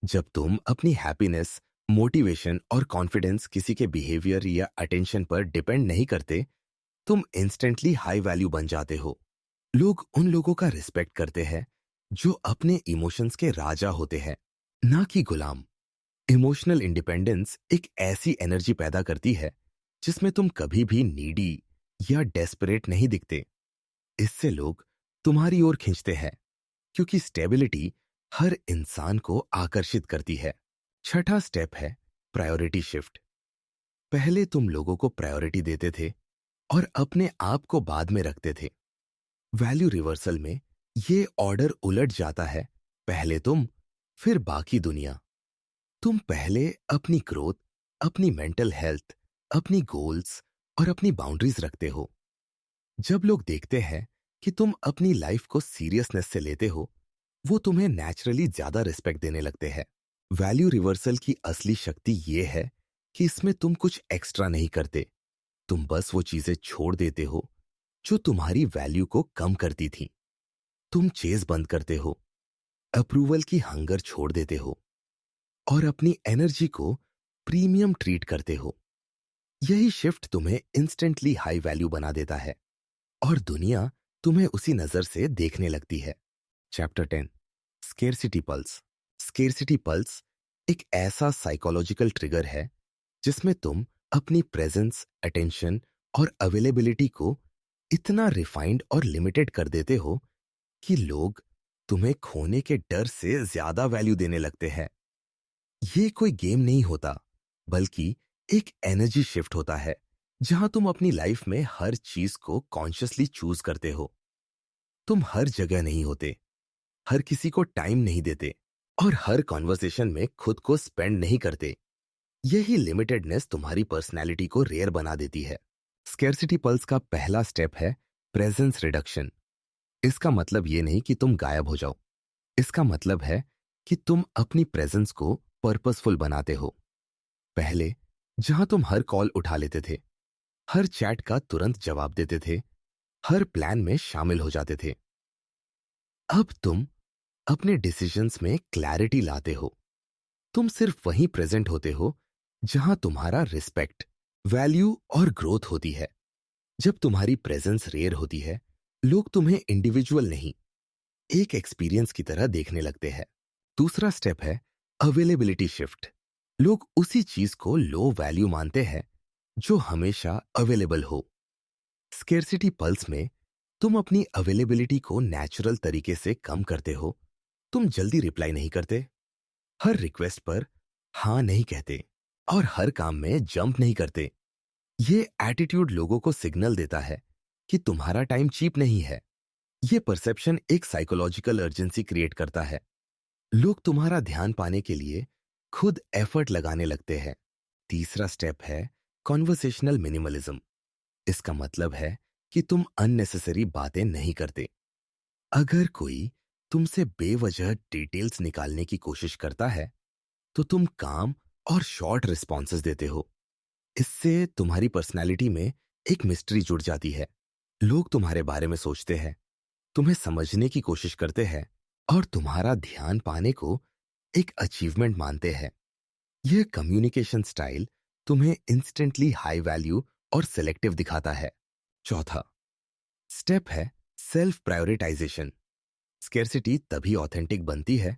जब तुम अपनी हैप्पीनेस, मोटिवेशन और कॉन्फिडेंस किसी के बिहेवियर या अटेंशन पर डिपेंड नहीं करते, तुम इंस्टेंटली हाई वैल्यू बन जाते हो। लोग उन लोगों का रिस्पेक्ट करते हैं जो अपने इमोशंस के राजा होते हैं, ना कि गुलाम। इमोशनल इंडिपेंडेंस एक ऐसी एनर्जी पैदा करती है जिसमें तुम कभी भी नीडी या डेस्परेट नहीं दिखते। इससे लोग तुम्हारी ओर खींचते हैं, क्योंकि स्टेबिलिटी हर इंसान को आकर्षित करती है। छठा स्टेप है प्रायोरिटी शिफ्ट। पहले तुम लोगों को प्रायोरिटी देते थे और अपने आप को बाद में रखते थे। वैल्यू रिवर्सल में ये ऑर्डर उलट जाता है, पहले तुम, फिर बाकी दुनिया। तुम पहले अपनी ग्रोथ, अपनी मेंटल हेल्थ, अपनी गोल्स और अपनी बाउंड्रीज रखते हो। जब लोग देखते हैं कि तुम अपनी लाइफ को सीरियसनेस से लेते हो, वो तुम्हें नेचुरली ज्यादा रिस्पेक्ट देने लगते हैं। वैल्यू रिवर्सल की असली शक्ति ये है कि इसमें तुम कुछ एक्स्ट्रा नहीं करते, तुम बस वो चीजें छोड़ देते हो जो तुम्हारी वैल्यू को कम करती थी। तुम चेज बंद करते हो, अप्रूवल की हंगर छोड़ देते हो, और अपनी एनर्जी को प्रीमियम ट्रीट करते हो। यही शिफ्ट तुम्हें इंस्टेंटली हाई वैल्यू बना देता है, और दुनिया तुम्हें उसी नजर से देखने लगती है। Chapter 10, scarcity pulse. Scarcity pulse एक ऐसा साइकोलॉजिकल ट्रिगर है जिसमें तुम अपनी प्रेजेंस, अटेंशन और अवेलेबिलिटी को इतना रिफाइंड और लिमिटेड कर देते हो कि लोग तुम्हें खोने के डर से ज्यादा वैल्यू देने लगते हैं। ये कोई गेम नहीं होता, बल्कि एक एनर्जी शिफ्ट होता है जहां तुम अपनी लाइफ में हर चीज को कॉन्शियसली चूज करते हो। तुम हर जगह नहीं होते, हर किसी को टाइम नहीं देते और हर कॉन्वर्सेशन में खुद को स्पेंड नहीं करते। यही लिमिटेडनेस तुम्हारी पर्सनैलिटी को रेयर बना देती है। स्केर्सिटी पल्स का पहला स्टेप है प्रेजेंस रिडक्शन। इसका मतलब ये नहीं कि तुम गायब हो जाओ। इसका मतलब है कि तुम अपनी प्रेजेंस को पर्पसफुल बनाते हो। पहले जहां तुम हर कॉल उठा लेते थे, हर चैट का तुरंत जवाब देते थे, हर प्लान में शामिल हो जाते थे, अब तुम अपने डिसीजंस में क्लैरिटी लाते हो। तुम सिर्फ वहीं प्रेजेंट होते हो जहां तुम्हारा रिस्पेक्ट, वैल्यू और ग्रोथ होती है। जब तुम्हारी प्रेजेंस रेयर होती है, लोग तुम्हें इंडिविजुअल नहीं, एक एक्सपीरियंस की तरह देखने लगते हैं। दूसरा स्टेप है अवेलेबिलिटी शिफ्ट। लोग उसी चीज को लो वैल्यू मानते हैं जो हमेशा अवेलेबल हो। स्केर्सिटी पल्स में तुम अपनी अवेलेबिलिटी को नेचुरल तरीके से कम करते हो। तुम जल्दी रिप्लाई नहीं करते, हर रिक्वेस्ट पर हाँ नहीं कहते और हर काम में जंप नहीं करते। ये एटीट्यूड लोगों को सिग्नल देता है कि तुम्हारा टाइम चीप नहीं है। ये परसेप्शन एक साइकोलॉजिकल अर्जेंसी क्रिएट करता है। लोग तुम्हारा ध्यान पाने के लिए खुद एफर्ट लगाने लगते हैं। तीसरा स्टेप है कॉन्वर्सेशनल मिनिमलिज्म। इसका मतलब है कि तुम अननेसेसरी बातें नहीं करते। अगर कोई तुमसे बेवजह डिटेल्स निकालने की कोशिश करता है, तो तुम काम और शॉर्ट रिस्पॉन्सेज देते हो। इससे तुम्हारी पर्सनैलिटी में एक मिस्ट्री जुड़ जाती है। लोग तुम्हारे बारे में सोचते हैं, तुम्हें समझने की कोशिश करते हैं और तुम्हारा ध्यान पाने को एक अचीवमेंट मानते हैं। यह कम्युनिकेशन स्टाइल तुम्हें इंस्टेंटली हाई वैल्यू और सिलेक्टिव दिखाता है। चौथा स्टेप है सेल्फ प्रायोरिटाइजेशन। स्केर्सिटी तभी ऑथेंटिक बनती है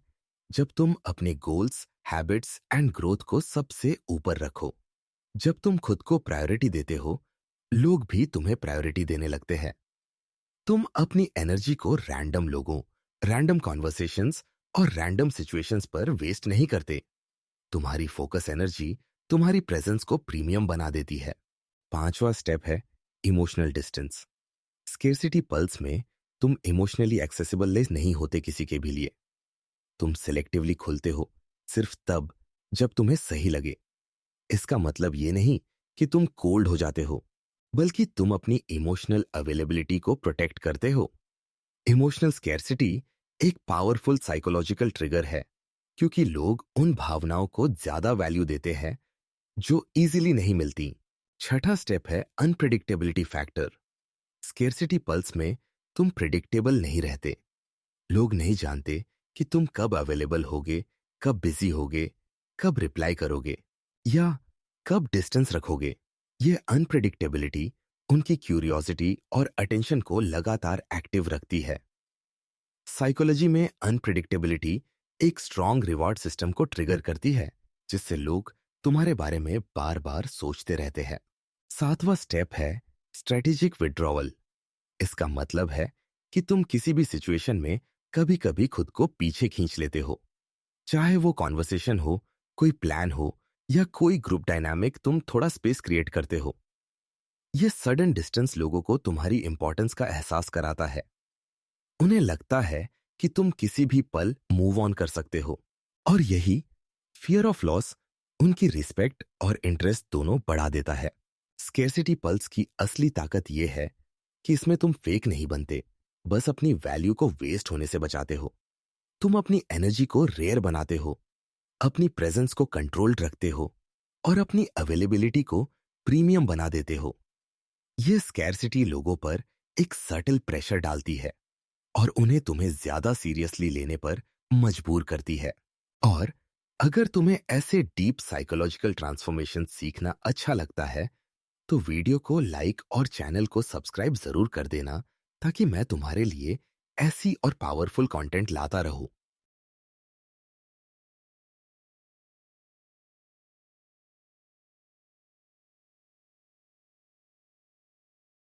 जब तुम अपने गोल्स, हैबिट्स एंड ग्रोथ को सबसे ऊपर रखो। जब तुम खुद को प्रायोरिटी देते हो, लोग भी तुम्हें प्रायोरिटी देने लगते हैं। तुम अपनी एनर्जी को रैंडम लोगों, रैंडम कॉन्वर्सेशंस और रैंडम सिचुएशंस पर वेस्ट नहीं करते। तुम्हारी फोकस एनर्जी तुम्हारी प्रेजेंस को प्रीमियम बना देती है। पांचवा स्टेप है इमोशनल डिस्टेंस। स्केर्सिटी पल्स में तुम इमोशनली एक्सेसिबल नहीं होते किसी के भी लिए। तुम सिलेक्टिवली खुलते हो सिर्फ तब जब तुम्हें सही लगे। इसका मतलब ये नहीं कि तुम कोल्ड हो जाते हो, बल्कि तुम अपनी इमोशनल अवेलेबिलिटी को प्रोटेक्ट करते हो। इमोशनल स्कैर्सिटी एक पावरफुल साइकोलॉजिकल ट्रिगर है, क्योंकि लोग उन भावनाओं को ज्यादा वैल्यू देते हैं जो इजीली नहीं मिलती। छठा स्टेप है अनप्रिडिक्टेबिलिटी फैक्टर। स्कैर्सिटी पल्स में तुम प्रिडिक्टेबल नहीं रहते। लोग नहीं जानते कि तुम कब अवेलेबल होगे, कब बिजी होगे, कब रिप्लाई करोगे या कब डिस्टेंस रखोगे। ये अनप्रिडिक्टेबिलिटी उनकी क्यूरियोसिटी और अटेंशन को लगातार एक्टिव रखती है। साइकोलॉजी में अनप्रिडिक्टेबिलिटी एक स्ट्रॉन्ग रिवॉर्ड सिस्टम को ट्रिगर करती है, जिससे लोग तुम्हारे बारे में बार बार सोचते रहते हैं। सातवां स्टेप है स्ट्रेटेजिक विड्रॉवल। इसका मतलब है कि तुम किसी भी सिचुएशन में कभी कभी खुद को पीछे खींच लेते हो। चाहे वो कॉन्वर्सेशन हो, कोई प्लान हो या कोई ग्रुप डायनामिक, तुम थोड़ा स्पेस क्रिएट करते हो। ये सडन डिस्टेंस लोगों को तुम्हारी इंपॉर्टेंस का एहसास कराता है। उन्हें लगता है कि तुम किसी भी पल मूव ऑन कर सकते हो, और यही फियर ऑफ लॉस उनकी रिस्पेक्ट और इंटरेस्ट दोनों बढ़ा देता है। स्केर्सिटी पल्स की असली ताकत यह है कि इसमें तुम फेक नहीं बनते, बस अपनी वैल्यू को वेस्ट होने से बचाते हो। तुम अपनी एनर्जी को रेयर बनाते हो, अपनी प्रेजेंस को कंट्रोल्ड रखते हो और अपनी अवेलेबिलिटी को प्रीमियम बना देते हो। यह स्कैर्सिटी लोगों पर एक सटल प्रेशर डालती है और उन्हें तुम्हें ज्यादा सीरियसली लेने पर मजबूर करती है। और अगर तुम्हें ऐसे डीप साइकोलॉजिकल ट्रांसफॉर्मेशन सीखना अच्छा लगता है, तो वीडियो को लाइक और चैनल को सब्सक्राइब जरूर कर देना, ताकि मैं तुम्हारे लिए ऐसी और पावरफुल कंटेंट लाता रहूं।